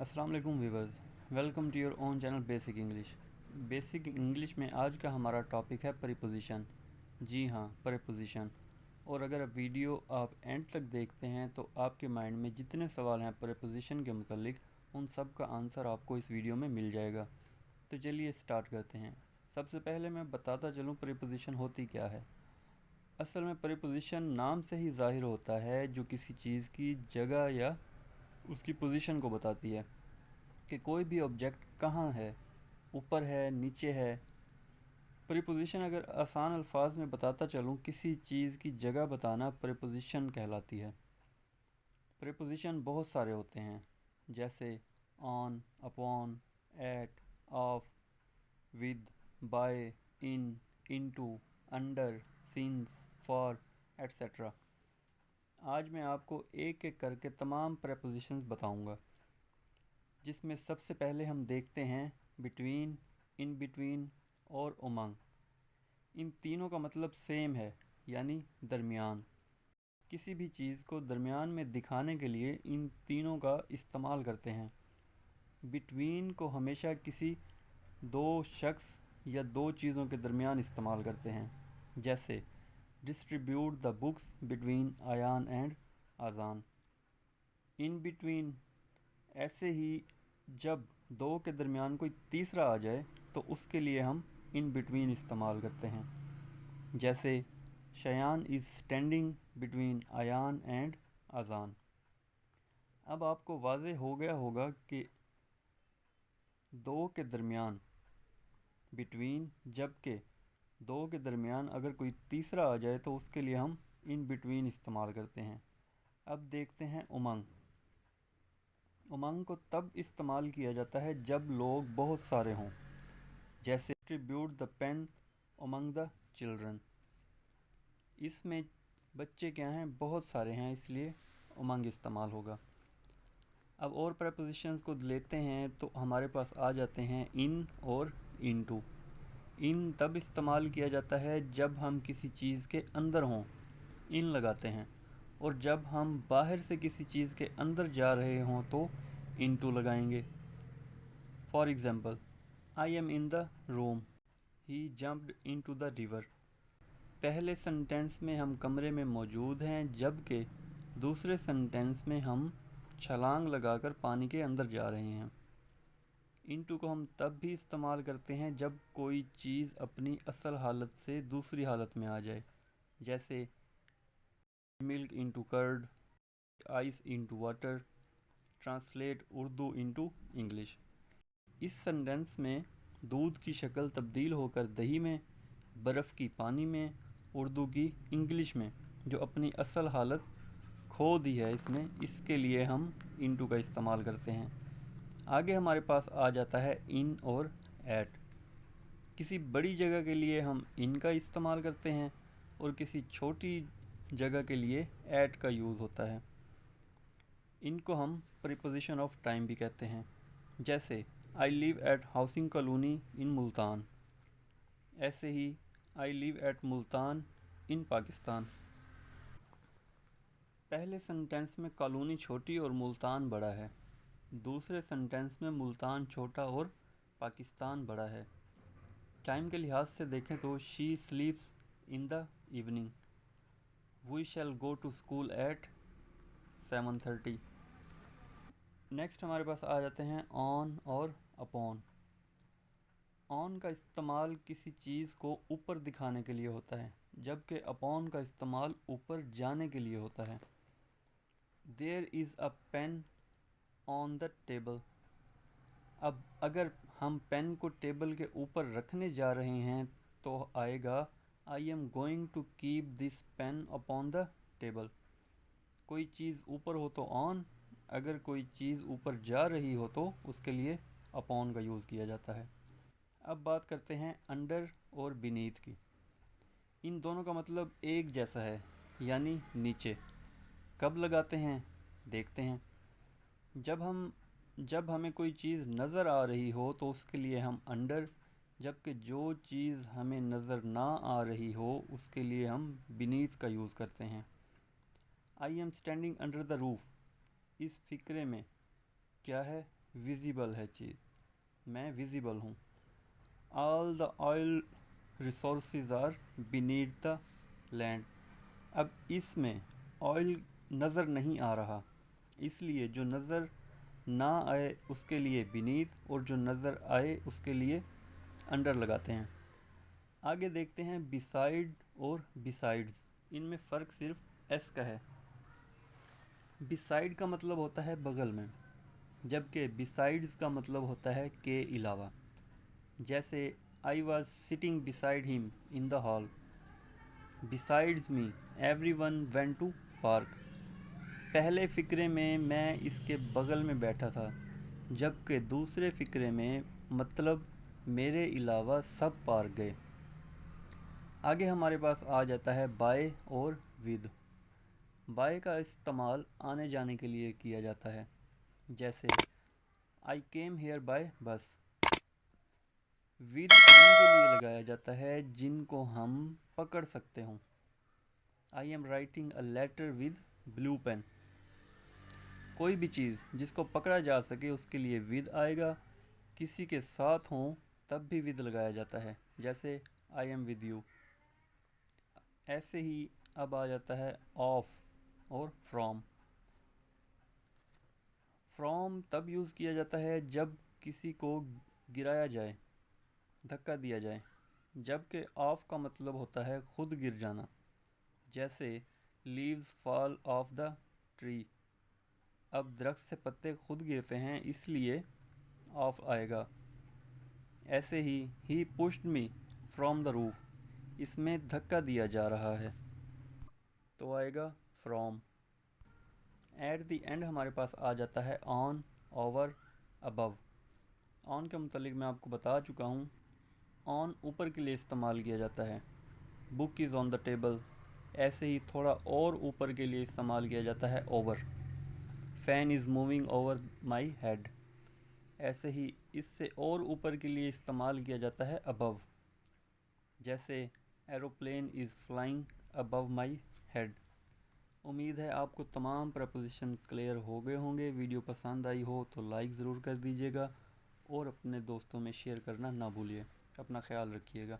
अस्सलाम वालेकुम viewers, welcome to your own channel basic English. Basic English में आज का हमारा टॉपिक है प्रीपोजिशन। जी हाँ, प्रीपोजिशन। और अगर आप वीडियो एंड तक देखते हैं तो आपके माइंड में जितने सवाल हैं प्रीपोजिशन के मुतालिक, उन सब का आंसर आपको इस वीडियो में मिल जाएगा। तो चलिए स्टार्ट करते हैं। सबसे पहले मैं बताता चलूँ प्रीपोजिशन होती क्या है। असल में प्रीपोजिशन नाम से ही ज़ाहिर होता है, जो किसी चीज़ की जगह या उसकी पोजीशन को बताती है कि कोई भी ऑब्जेक्ट कहाँ है, ऊपर है, नीचे है। प्रीपोजिशन अगर आसान अल्फाज में बताता चलूँ, किसी चीज़ की जगह बताना प्रीपोजिशन कहलाती है। प्रीपोजिशन बहुत सारे होते हैं, जैसे on, upon, at, of, with, by, in, into, under, since, for, etcetera. आज मैं आपको एक एक करके तमाम प्रीपोजिशंस बताऊंगा, जिसमें सबसे पहले हम देखते हैं बिटवीन, इन बिटवीन और अमंग। इन तीनों का मतलब सेम है, यानी दरमियान। किसी भी चीज़ को दरमियान में दिखाने के लिए इन तीनों का इस्तेमाल करते हैं। बिटवीन को हमेशा किसी दो शख्स या दो चीज़ों के दरमियान इस्तेमाल करते हैं, जैसे distribute the books between Ayaan and Azaan. In between, ऐसे ही जब दो के दरमियान कोई तीसरा आ जाए तो उसके लिए हम इन बिटवीन इस्तेमाल करते हैं, जैसे Shayan is standing between Ayaan and Azan. अब आपको वाज़े हो गया होगा कि दो के दरमियान बिटवीन, जबकि दो के दरमियान अगर कोई तीसरा आ जाए तो उसके लिए हम इन बिटवीन इस्तेमाल करते हैं। अब देखते हैं उमंग। उमंग को तब इस्तेमाल किया जाता है जब लोग बहुत सारे हों, जैसे distribute the pen among the children. इसमें बच्चे क्या हैं, बहुत सारे हैं, इसलिए उमंग इस्तेमाल होगा। अब और प्रेपोजिशंस को लेते हैं तो हमारे पास आ जाते हैं इन और इनटू। इन तब इस्तेमाल किया जाता है जब हम किसी चीज़ के अंदर हों, इन लगाते हैं, और जब हम बाहर से किसी चीज़ के अंदर जा रहे हों तो इनटू लगाएंगे। For example, I am in the room, he jumped into the river. पहले सेंटेंस में हम कमरे में मौजूद हैं, जबकि दूसरे सेंटेंस में हम छलांग लगाकर पानी के अंदर जा रहे हैं। इनटू को हम तब भी इस्तेमाल करते हैं जब कोई चीज़ अपनी असल हालत से दूसरी हालत में आ जाए, जैसे milk into curd, ice into water, translate Urdu into English. इस सेंटेंस में दूध की शक्ल तब्दील होकर दही में, बर्फ़ की पानी में, उर्दू की इंग्लिश में, जो अपनी असल हालत खो दी है इसने, इसके लिए हम इनटू का इस्तेमाल करते हैं। आगे हमारे पास आ जाता है इन और एट। किसी बड़ी जगह के लिए हम इन का इस्तेमाल करते हैं और किसी छोटी जगह के लिए एट का यूज़ होता है। इनको हम प्रीपोजिशन ऑफ टाइम भी कहते हैं, जैसे I live at housing colony इन मुल्तान। ऐसे ही आई लिव एट मुल्तान इन पाकिस्तान। पहले सेंटेंस में कॉलोनी छोटी और मुल्तान बड़ा है, दूसरे सेंटेंस में मुल्तान छोटा और पाकिस्तान बड़ा है। टाइम के लिहाज से देखें तो she sleeps in the evening, we shall go to school at 7:30। Next हमारे पास आ जाते हैं ऑन और अपॉन। ऑन का इस्तेमाल किसी चीज़ को ऊपर दिखाने के लिए होता है, जबकि अपॉन का इस्तेमाल ऊपर जाने के लिए होता है। There is a pen on the table. अब अगर हम पेन को टेबल के ऊपर रखने जा रहे हैं तो आएगा I am going to keep this pen upon the table. कोई चीज़ ऊपर हो तो ऑन, अगर कोई चीज़ ऊपर जा रही हो तो उसके लिए अपॉन का यूज़ किया जाता है। अब बात करते हैं अंडर और बीनीथ की। इन दोनों का मतलब एक जैसा है, यानी नीचे। कब लगाते हैं, देखते हैं। जब हमें कोई चीज़ नज़र आ रही हो तो उसके लिए हम अंडर, जबकि जो चीज़ हमें नज़र ना आ रही हो उसके लिए हम बीनीथ का यूज़ करते हैं। I am standing under the roof, इस फ़िक्रे में क्या है, विजिबल है चीज़, मैं विजिबल हूँ। All the oil resources are beneath the land. अब इसमें ऑयल नज़र नहीं आ रहा, इसलिए जो नज़र ना आए उसके लिए बीनीथ और जो नज़र आए उसके लिए अंडर लगाते हैं। आगे देखते हैं बिसाइड और बिसाइड्स, इनमें फ़र्क सिर्फ एस का है। बिसाइड का मतलब होता है बगल में, जबकि बिसाइड्स का मतलब होता है के अलावा। जैसे I was sitting beside him in the hall, besides me everyone went to park. पहले फ़िक्रे में मैं इसके बगल में बैठा था, जबकि दूसरे फ़िक्रे में मतलब मेरे अलावा सब पार्क गए। आगे हमारे पास आ जाता है बाय और विद। बाय का इस्तेमाल आने जाने के लिए किया जाता है, जैसे आई केम हेयर बाय बस। विद उनके लिए लगाया जाता है जिनको हम पकड़ सकते हों। I am writing a letter with blue pen. कोई भी चीज़ जिसको पकड़ा जा सके उसके लिए विद आएगा। किसी के साथ हों तब भी विद लगाया जाता है, जैसे आई एम विद यू। ऐसे ही अब आ जाता है ऑफ और फ्रॉम। फ्रॉम तब यूज़ किया जाता है जब किसी को गिराया जाए, धक्का दिया जाए, जबकि ऑफ का मतलब होता है खुद गिर जाना, जैसे leaves fall of the tree. अब दरख्त से पत्ते खुद गिरते हैं इसलिए ऑफ आएगा। ऐसे ही pushed me from the roof, इसमें धक्का दिया जा रहा है तो आएगा फ्रॉम। एट द एंड हमारे पास आ जाता है ऑन, ओवर, अबव। ऑन के मुतालिक मैं आपको बता चुका हूँ। ऑन ऊपर के लिए इस्तेमाल किया जाता है, book is on the table. ऐसे ही थोड़ा और ऊपर के लिए इस्तेमाल किया जाता है over, fan is moving over my head. ऐसे ही इससे और ऊपर के लिए इस्तेमाल किया जाता है अबव, जैसे aeroplane is flying above my head. उम्मीद है आपको तमाम प्रपोजिशन क्लियर हो गए होंगे। वीडियो पसंद आई हो तो लाइक ज़रूर कर दीजिएगा और अपने दोस्तों में शेयर करना ना भूलिए। अपना ख्याल रखिएगा।